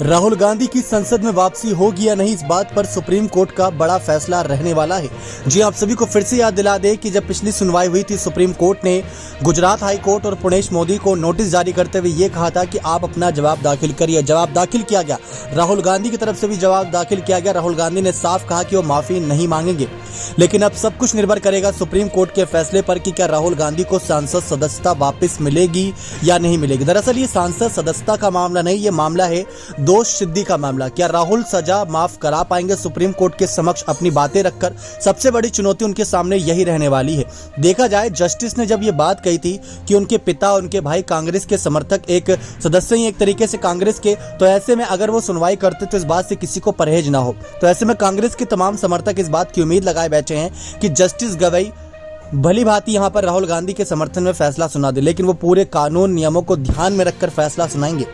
राहुल गांधी की संसद में वापसी होगी या नहीं, इस बात पर सुप्रीम कोर्ट का बड़ा फैसला रहने वाला है। जी आप सभी को फिर से याद दिला दें कि जब पिछली सुनवाई हुई थी, सुप्रीम कोर्ट ने गुजरात हाई कोर्ट और पुणेश मोदी को नोटिस जारी करते हुए ये कहा था कि आप अपना जवाब दाखिल करिए। जवाब दाखिल किया गया, राहुल गांधी की तरफ से भी जवाब दाखिल किया गया। राहुल गांधी ने साफ कहा कि वो माफी नहीं मांगेंगे, लेकिन अब सब कुछ निर्भर करेगा सुप्रीम कोर्ट के फैसले पर कि क्या राहुल गांधी को सांसद सदस्यता वापस मिलेगी या नहीं मिलेगी। दरअसल ये सांसद सदस्यता का मामला नहीं, ये मामला है दोष सिद्धि का मामला। क्या राहुल सजा माफ करा पाएंगे सुप्रीम कोर्ट के समक्ष अपनी बातें रखकर? सबसे बड़ी चुनौती उनके सामने यही रहने वाली है। देखा जाए, जस्टिस ने जब ये बात कही थी कि उनके पिता, उनके भाई कांग्रेस के समर्थक, एक सदस्य ही एक तरीके से कांग्रेस के, तो ऐसे में अगर वो सुनवाई करते तो इस बात से किसी को परहेज ना हो। तो ऐसे में कांग्रेस के तमाम समर्थक इस बात की उम्मीद लगाए बैठे हैं कि जस्टिस गवई भली भांति यहाँ पर राहुल गांधी के समर्थन में फैसला सुना दे, लेकिन वो पूरे कानून नियमों को ध्यान में रखकर फैसला सुनाएंगे।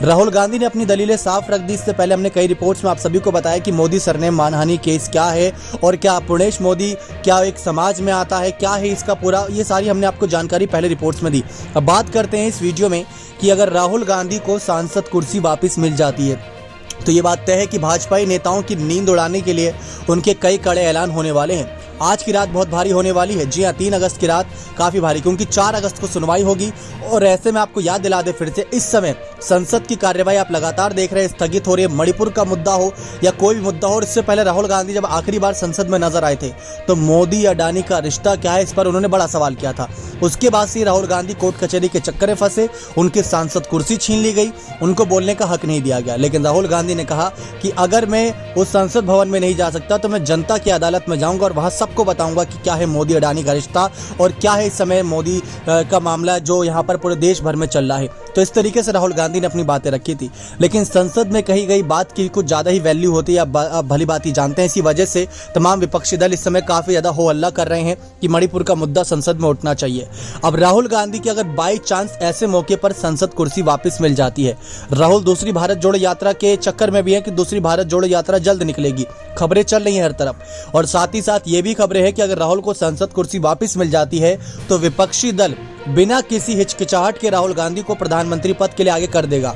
राहुल गांधी ने अपनी दलीलें साफ रख दी। इससे पहले हमने कई रिपोर्ट्स में आप सभी को बताया कि मोदी सरनेम मानहानि केस क्या है और क्या पुणेश मोदी क्या एक समाज में आता है, क्या है इसका पूरा, ये सारी हमने आपको जानकारी पहले रिपोर्ट्स में दी। अब बात करते हैं इस वीडियो में कि अगर राहुल गांधी को सांसद कुर्सी वापस मिल जाती है तो ये बात तय है कि भाजपाई नेताओं की नींद उड़ाने के लिए उनके कई कड़े ऐलान होने वाले हैं। आज की रात बहुत भारी होने वाली है। जी हाँ, 3 अगस्त की रात काफी भारी, क्योंकि 4 अगस्त को सुनवाई होगी। और ऐसे में आपको याद दिला दे फिर से, इस समय संसद की कार्यवाही आप लगातार देख रहे हैं, स्थगित हो रही है। मणिपुर का मुद्दा हो या कोई भी मुद्दा हो, इससे पहले राहुल गांधी जब आखिरी बार संसद में नजर आए थे तो मोदी अडानी का रिश्ता क्या है, इस पर उन्होंने बड़ा सवाल किया था। उसके बाद से राहुल गांधी कोर्ट कचहरी के चक्कर में फंसे, उनकी सांसद कुर्सी छीन ली गई, उनको बोलने का हक नहीं दिया गया। लेकिन राहुल गांधी ने कहा कि अगर मैं उस संसद भवन में नहीं जा सकता तो मैं जनता की अदालत में जाऊंगा और वहां सबको बताऊंगा कि क्या है मोदी अडानी का रिश्ता और क्या है इस समय मोदी का मामला जो यहाँ पर पूरे देश भर में चल रहा है। तो इस तरीके से राहुल गांधी ने अपनी बातें रखी थी। लेकिन संसद में कही गई बात की कुछ ज्यादा ही वैल्यू होती है, आप भली बात ही जानते हैं। इसी वजह से तमाम विपक्षी दल इस समय काफी ज्यादा हो हल्ला कर रहे हैं कि मणिपुर का मुद्दा संसद में उठना चाहिए। अब राहुल गांधी की अगर बाई चांस ऐसे मौके पर संसद कुर्सी वापस मिल जाती है, राहुल दूसरी भारत जोड़ो यात्रा के चक्कर में भी है कि दूसरी भारत जोड़ो यात्रा जल्द निकलेगी, खबरें चल रही हैं हर तरफ। और साथ ही साथ ये भी खबरें हैं कि अगर राहुल को संसद कुर्सी वापस मिल जाती है तो विपक्षी दल बिना किसी हिचकिचाहट के राहुल गांधी को प्रधानमंत्री पद के लिए आगे कर देगा,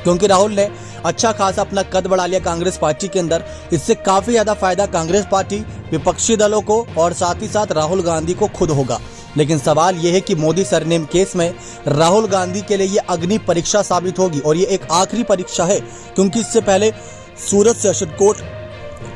क्योंकि राहुल ने अच्छा खासा अपना कद बढ़ा लिया कांग्रेस पार्टी के अंदर। इससे काफी ज्यादा फायदा कांग्रेस पार्टी, विपक्षी दलों को और साथ ही साथ राहुल गांधी को खुद होगा। लेकिन सवाल यह है कि मोदी सरनेम केस में राहुल गांधी के लिए ये अग्नि परीक्षा साबित होगी और ये एक आखिरी परीक्षा है, क्योंकि इससे पहले सूरत सेशन कोर्ट,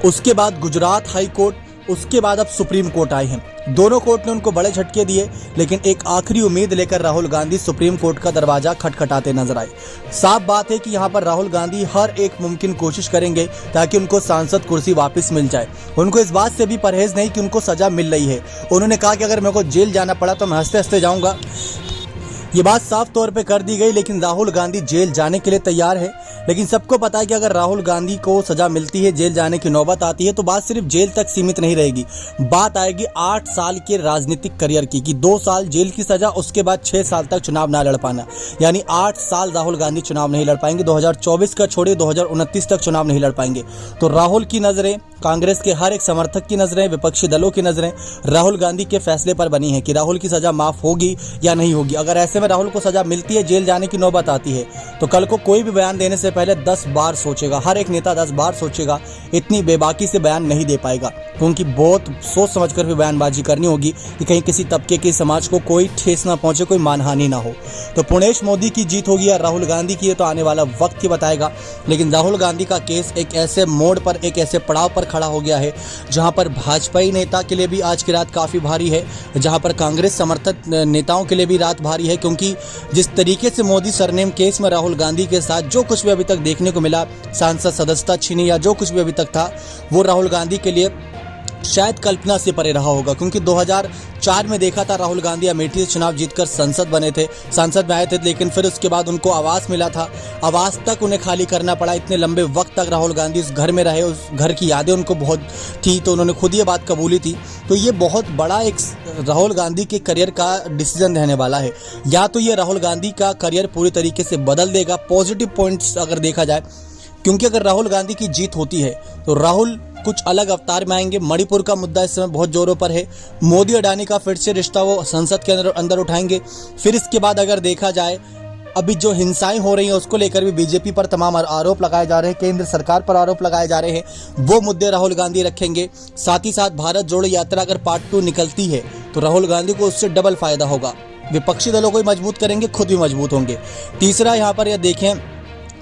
उसके बाद गुजरात हाई कोर्ट, उसके बाद अब सुप्रीम कोर्ट आए हैं। दोनों कोर्ट ने उनको बड़े झटके दिए, लेकिन एक आखिरी उम्मीद लेकर राहुल गांधी सुप्रीम कोर्ट का दरवाजा खटखटाते नजर आए। साफ बात है कि यहाँ पर राहुल गांधी हर एक मुमकिन कोशिश करेंगे ताकि उनको सांसद कुर्सी वापस मिल जाए। उनको इस बात से भी परहेज नहीं कि उनको सजा मिल रही है। उन्होंने कहा कि अगर मेरे को जेल जाना पड़ा तो मैं हंसते हंसते जाऊंगा, ये बात साफ तौर पे कर दी गई। लेकिन राहुल गांधी जेल जाने के लिए तैयार है। लेकिन सबको पता है कि अगर राहुल गांधी को सजा मिलती है, जेल जाने की नौबत आती है, तो बात सिर्फ जेल तक सीमित नहीं रहेगी। बात आएगी 8 साल के राजनीतिक करियर की, कि 2 साल जेल की सजा, उसके बाद 6 साल तक चुनाव ना लड़ पाना, यानी 8 साल राहुल गांधी चुनाव नहीं लड़ पाएंगे। 2024 का छोड़िए, 2029 तक चुनाव नहीं लड़ पाएंगे। तो राहुल की नजरें, कांग्रेस के हर एक समर्थक की नजरें, विपक्षी दलों की नजरें राहुल गांधी के फैसले पर बनी है कि राहुल की सजा माफ होगी या नहीं होगी। अगर ऐसे में राहुल को सजा मिलती है, जेल जाने की नौबत आती है, तो कल को कोई भी बयान देने से पहले 10 बार सोचेगा। हर एक नेता 10 बार सोचेगा, इतनी बेबाकी से बयान नहीं दे पाएगा, क्योंकि बहुत सोच समझकर भी बयानबाजी करनी होगी कि कहीं किसी तबके के समाज को कोई ठेस ना पहुंचे, कोई मानहानि ना हो। तो पुणेश मोदी की जीत होगी या राहुल गांधी की, तो आने वाला वक्त ही बताएगा। लेकिन राहुल गांधी का केस एक ऐसे मोड़ पर, एक ऐसे पड़ाव पर खड़ा हो गया है जहां पर भाजपाई नेता के लिए भी आज की रात काफी भारी है, जहां पर कांग्रेस समर्थक नेताओं के लिए भी रात भारी है। क्योंकि जिस तरीके से मोदी सरनेम केस में राहुल गांधी के साथ जो कुछ भी अभी तक देखने को मिला, सांसद सदस्यता छीनी या जो कुछ भी अभी तक था, वो राहुल गांधी के लिए शायद कल्पना से परे रहा होगा। क्योंकि 2004 में देखा था, राहुल गांधी अमेठी से चुनाव जीतकर सांसद में आए थे, लेकिन फिर उसके बाद उनको आवास मिला था, आवास तक उन्हें खाली करना पड़ा। इतने लंबे वक्त तक राहुल गांधी उस घर में रहे, उस घर की यादें उनको बहुत थी, तो उन्होंने खुद ये बात कबूली थी। तो ये बहुत बड़ा एक राहुल गांधी के करियर का डिसीजन रहने वाला है। या तो ये राहुल गांधी का करियर पूरी तरीके से बदल देगा, पॉजिटिव पॉइंट्स अगर देखा जाए, क्योंकि अगर राहुल गांधी की जीत होती है तो राहुल कुछ अलग अवतार में आएंगे। मणिपुर का मुद्दा इस समय बहुत जोरों पर है। मोदी अडानी का फिर से रिश्ता वो संसद के अंदर उठाएंगे। फिर इसके बाद अगर देखा जाए अभी जो हिंसाएं हो रही हैं उसको लेकर भी बीजेपी पर तमाम आरोप लगाए जा रहे हैं, केंद्र सरकार पर आरोप लगाए जा रहे हैं, वो मुद्दे राहुल गांधी रखेंगे। साथ ही साथ भारत जोड़ो यात्रा अगर पार्ट 2 निकलती है तो राहुल गांधी को उससे डबल फायदा होगा। विपक्षी दलों को भी मजबूत करेंगे, खुद भी मजबूत होंगे। तीसरा यहाँ पर यह देखें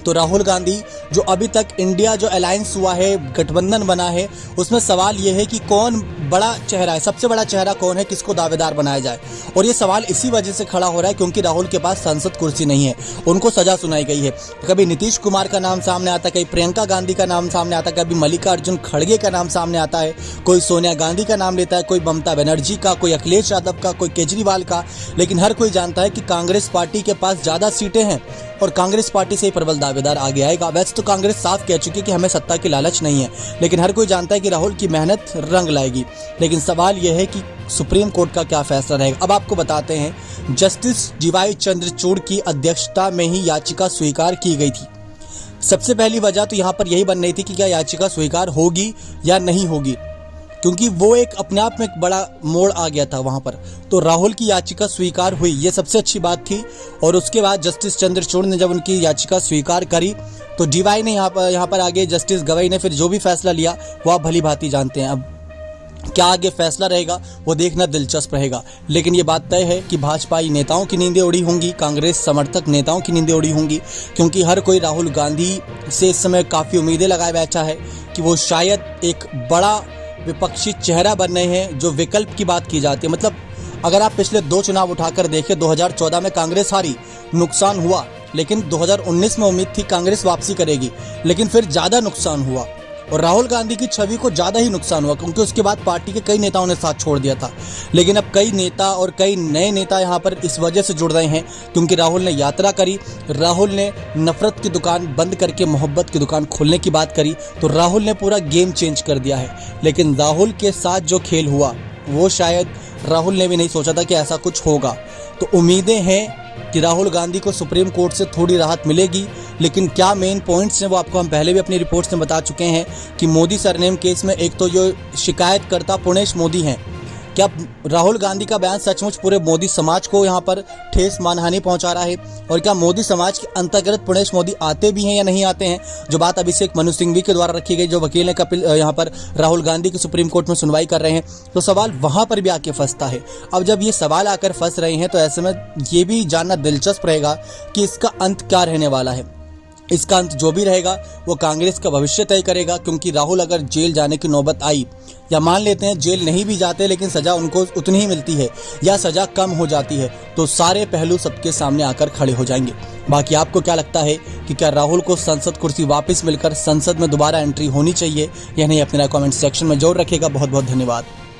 तो राहुल गांधी जो अभी तक इंडिया जो अलायंस हुआ है, गठबंधन बना है, उसमें सवाल यह है कि कौन बड़ा चेहरा है, सबसे बड़ा चेहरा कौन है, किसको दावेदार बनाया जाए। और ये सवाल इसी वजह से खड़ा हो रहा है क्योंकि राहुल के पास संसद कुर्सी नहीं है, उनको सजा सुनाई गई है। कभी नीतीश कुमार का नाम सामने आता है, कभी प्रियंका गांधी का नाम सामने आता है, कभी मल्लिकार्जुन खड़गे का नाम सामने आता है, कोई सोनिया गांधी का नाम लेता है, कोई ममता बनर्जी का, कोई अखिलेश यादव का, कोई केजरीवाल का। लेकिन हर कोई जानता है कि कांग्रेस पार्टी के पास ज़्यादा सीटें हैं और कांग्रेस पार्टी से ही प्रबल दावेदार आगे आएगा। वैसे तो कांग्रेस साफ कह चुकी है कि हमें सत्ता की लालच नहीं है, लेकिन हर कोई जानता है कि राहुल की मेहनत रंग लाएगी। लेकिन सवाल यह है कि सुप्रीम कोर्ट का क्या फैसला रहेगा। अब आपको बताते हैं, जस्टिस डीवाई चंद्रचूड़ की अध्यक्षता में ही याचिका स्वीकार की गई थी। सबसे पहली वजह तो यहाँ पर यही बन रही थी कि क्या याचिका स्वीकार होगी या नहीं होगी, क्योंकि वो एक अपने आप में एक बड़ा मोड़ आ गया था वहां पर। तो राहुल की याचिका स्वीकार हुई, ये सबसे अच्छी बात थी। और उसके बाद जस्टिस चंद्रचूड़ ने जब उनकी याचिका स्वीकार करी तो डीवाई ने यहाँ पर आगे जस्टिस गवई ने फिर जो भी फैसला लिया वो आप भली भांति जानते हैं। अब क्या आगे फैसला रहेगा वो देखना दिलचस्प रहेगा। लेकिन ये बात तय है कि भाजपाई नेताओं की नींदें उड़ी होंगी, कांग्रेस समर्थक नेताओं की नींदें उड़ी होंगी, क्योंकि हर कोई राहुल गांधी से इस समय काफ़ी उम्मीदें लगाए बैठा है कि वो शायद एक बड़ा विपक्षी चेहरा बन रहे हैं। जो विकल्प की बात की जाती है, मतलब अगर आप पिछले 2 चुनाव उठाकर देखें, 2014 में कांग्रेस हारी, नुकसान हुआ, लेकिन 2019 में उम्मीद थी कांग्रेस वापसी करेगी, लेकिन फिर ज़्यादा नुकसान हुआ और राहुल गांधी की छवि को ज़्यादा ही नुकसान हुआ क्योंकि उसके बाद पार्टी के कई नेताओं ने साथ छोड़ दिया था। लेकिन अब कई नेता और कई नए नेता यहाँ पर इस वजह से जुड़ रहे हैं क्योंकि राहुल ने यात्रा करी, राहुल ने नफरत की दुकान बंद करके मोहब्बत की दुकान खोलने की बात करी, तो राहुल ने पूरा गेम चेंज कर दिया है। लेकिन राहुल के साथ जो खेल हुआ वो शायद राहुल ने भी नहीं सोचा था कि ऐसा कुछ होगा। तो उम्मीदें हैं कि राहुल गांधी को सुप्रीम कोर्ट से थोड़ी राहत मिलेगी। लेकिन क्या मेन पॉइंट्स हैं वो आपको हम पहले भी अपनी रिपोर्ट्स में बता चुके हैं कि मोदी सरनेम केस में एक तो जो शिकायतकर्ता पुणेश मोदी हैं, क्या राहुल गांधी का बयान सचमुच पूरे मोदी समाज को यहाँ पर ठेस मानहानि पहुँचा रहा है, और क्या मोदी समाज के अंतर्गत पुणेश मोदी आते भी हैं या नहीं आते हैं। जो बात अभिषेक मनु सिंघवी के द्वारा रखी गई, जो वकील ने कपिल यहाँ पर राहुल गांधी की सुप्रीम कोर्ट में सुनवाई कर रहे हैं, तो सवाल वहाँ पर भी आके फंसता है। अब जब ये सवाल आकर फंस रहे हैं तो ऐसे में ये भी जानना दिलचस्प रहेगा कि इसका अंत क्या रहने वाला है। इसका अंत जो भी रहेगा वो कांग्रेस का भविष्य तय करेगा, क्योंकि राहुल अगर जेल जाने की नौबत आई, या मान लेते हैं जेल नहीं भी जाते लेकिन सज़ा उनको उतनी ही मिलती है या सज़ा कम हो जाती है, तो सारे पहलू सबके सामने आकर खड़े हो जाएंगे। बाकी आपको क्या लगता है कि क्या राहुल को संसद कुर्सी वापस मिलकर संसद में दोबारा एंट्री होनी चाहिए या नहीं, अपने कमेंट सेक्शन में जरूर रखिएगा। बहुत बहुत धन्यवाद।